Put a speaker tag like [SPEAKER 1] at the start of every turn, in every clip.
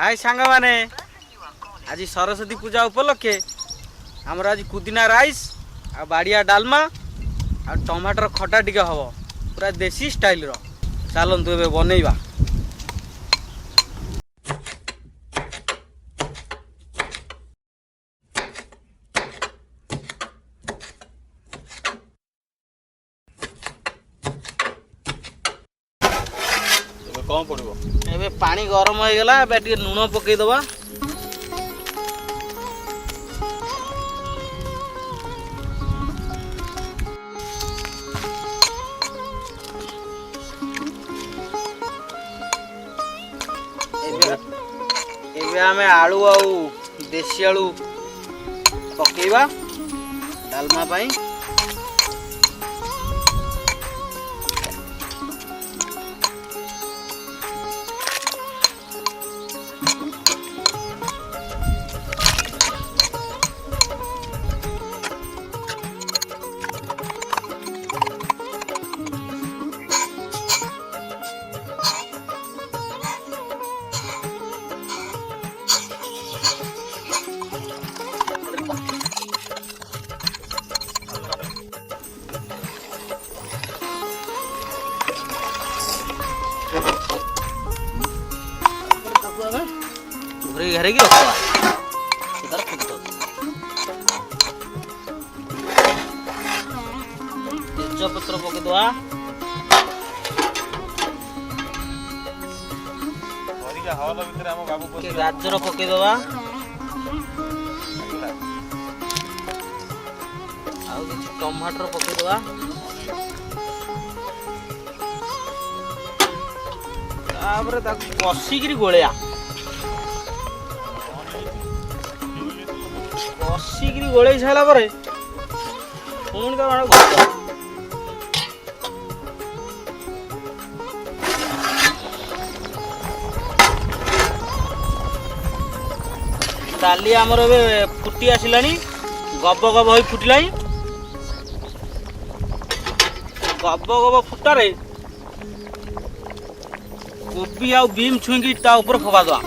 [SPEAKER 1] हाय सांग माने आज सरस्वती पूजा उपलक्षे आमर आज पुदीना राइस आ बाड़िया डालमा आ टमाटर खटा टिके हम पूरा देसी स्टाइल रो चलतु ए बनइबा।
[SPEAKER 2] कौन पड़ो
[SPEAKER 1] एबे पानी गरम हो गला बे टिके लूण पकई दबा। एबे आमे आलू आउ देसी आलू पकेइबा डालमा पाई। घरे घरे की रखवा इधर फुटतो तेज पत्र पके दवा
[SPEAKER 2] हरिका हवाला भितर हम बाबू
[SPEAKER 1] के गाजर पके दवा आउ किछ टमाटर पके दवा तापर ताकू कसी गिरी गोळया कसिकी गोल सारा पर पुणी डाली आमर ए फुटी आसला गब गब हो फुटला गब गब फुटार कोबी आ बीम छुईकी ता ऊपर फका दवा।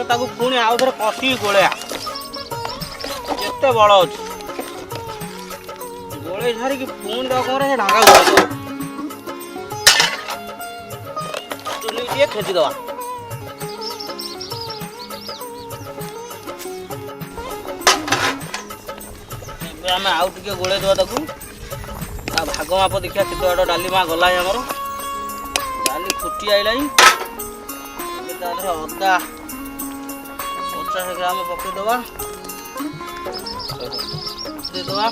[SPEAKER 1] ताकू पुणी आउ थे कषि गोलिया जिते बड़ अच्छे गोले सारिकी पुणी कौन ढांगा गोल चुनी टे खेचीदवा। आम आउ टे गोले दवा ताकू भाग माप देखिया केत बाट डाली मा गला आमर डाली फुटी आईला अदा 50 ग्राम पके दवा दे दवा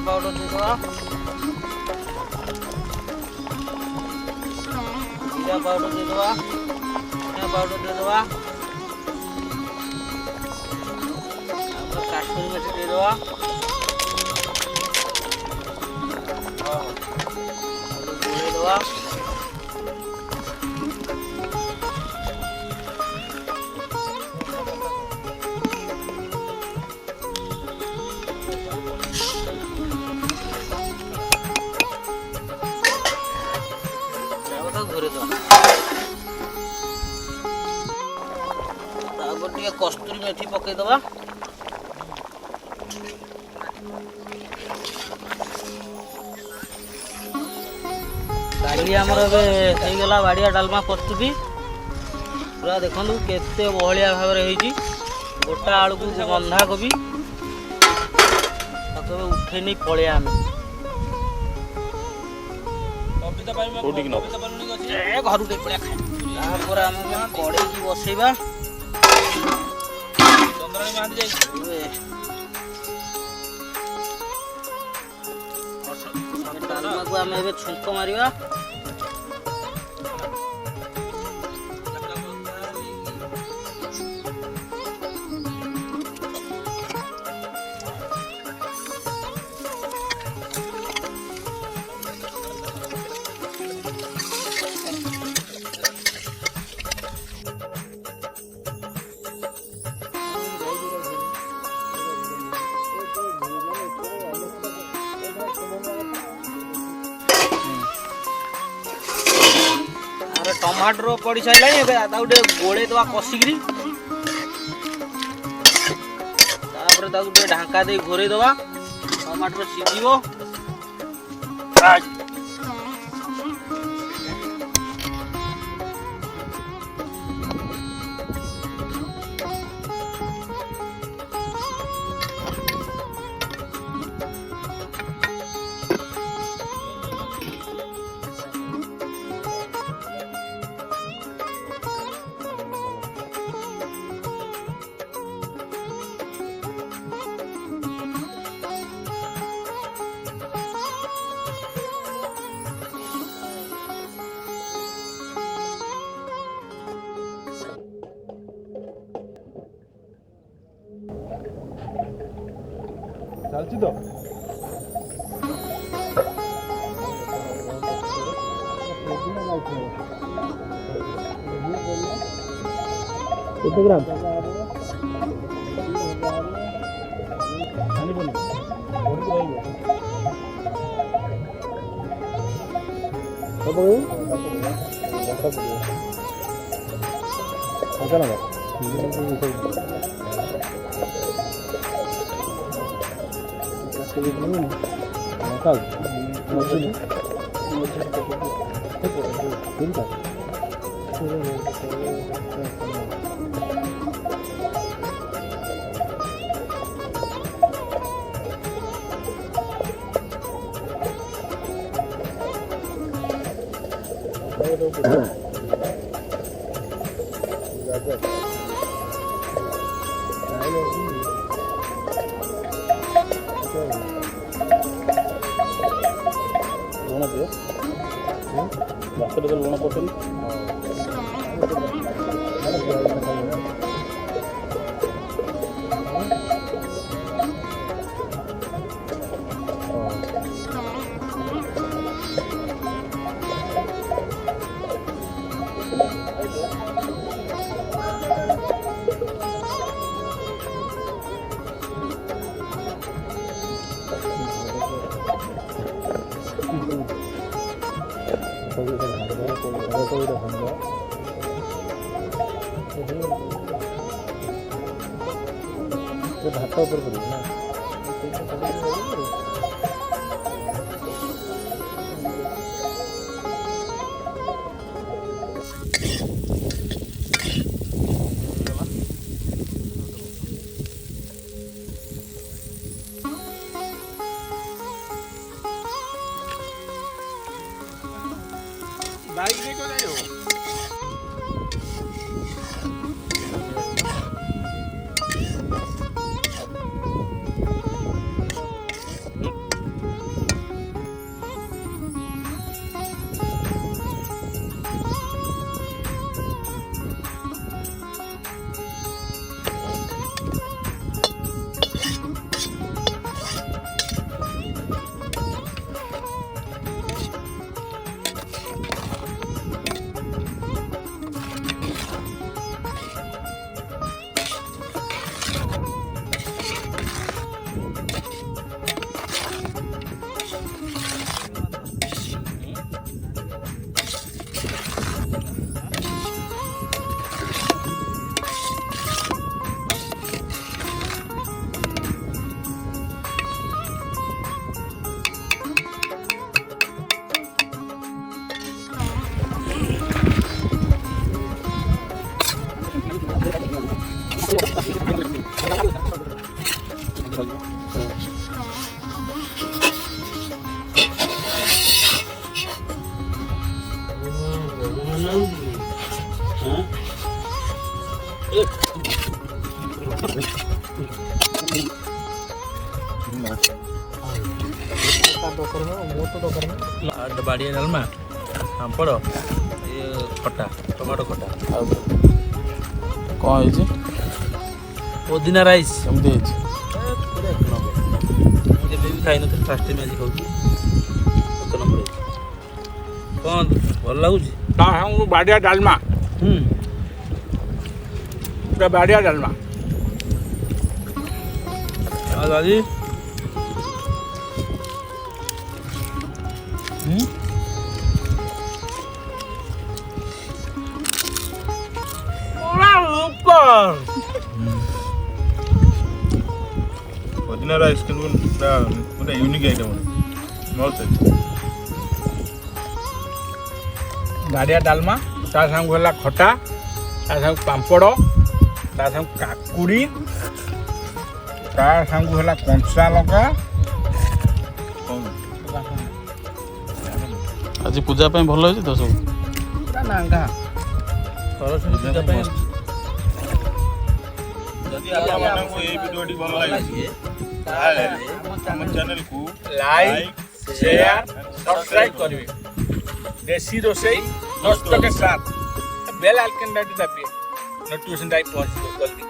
[SPEAKER 1] पाउडर दे दवा जीरा पाउडर दे दवा धनिया पाउडर दे दवा काश्मीरी मिर्च दे दवा दे दवा घरे दवा कस्तूरी मेथी पकई दवा डाली आमर गला बाड़िया डालमा प्रस्तुति पूरा देखु केते बहलिया भाव गोटा आलू को बंधा कोबी उठे नहीं पलिया आम घर कड़े की बसैबा छुंक मारिबा टमाटर पड़ी सारा गोटे गोड़े दवा कषिकी ढांका दे घोरे दवा टमाटर सीझीब
[SPEAKER 2] ଚାଲିଛି ତ
[SPEAKER 3] କେତେ ଗ୍ରାମ
[SPEAKER 2] ଆଣିବନି ଘରକୁ ରହିବ ଲୁଣ ଦିଅ ଭାତରେ ଲୁଣ ପକେଇ ଭାତ ଉପରେ ପଡ଼ିବ ନା ବାଇକ୍ ନେଇ କୋଉ ଯାଇ
[SPEAKER 3] बाड़िया डालमा पापड़ ये खटा टमाटो खटा
[SPEAKER 2] कौन है
[SPEAKER 3] पुदीना राइस
[SPEAKER 2] समझे
[SPEAKER 3] भी खाई नी फास्ट टाइम आज खाऊँ एक नंबर कौन भल लगुच
[SPEAKER 2] बाड़िया डालमा बाड़िया डालमा
[SPEAKER 3] दादी
[SPEAKER 2] नंबर
[SPEAKER 4] पुदीना राइस के पूरा यूनिक आइटम मस्त है
[SPEAKER 2] बाड़िया डालमा ता संग होला खटा ता संग पांपड़ ता संग काकुड़ी ता संग होला कंचा लगा
[SPEAKER 3] आज पूजा ପାଇଁ ଭଲ ହେଇଛି ତ ସବୁ
[SPEAKER 2] नांगा
[SPEAKER 3] ସରସ୍ୱତୀ ପୂଜା ପାଇଁ
[SPEAKER 4] ଯଦି ଆପଣମାନଙ୍କୁ ଏହି ଭିଡ଼ିଓଟି ଭଲ ଲାଗିଛି ତାହେଲେ ଆମ ଚ୍ୟାନେଲକୁ
[SPEAKER 2] लाइक शेयर सब्सक्राइब करिए देसी रोसई दोस्तों के साथ बेल आइकन दाबिए नोटिफिकेशन टाइप पहुंच जल्दी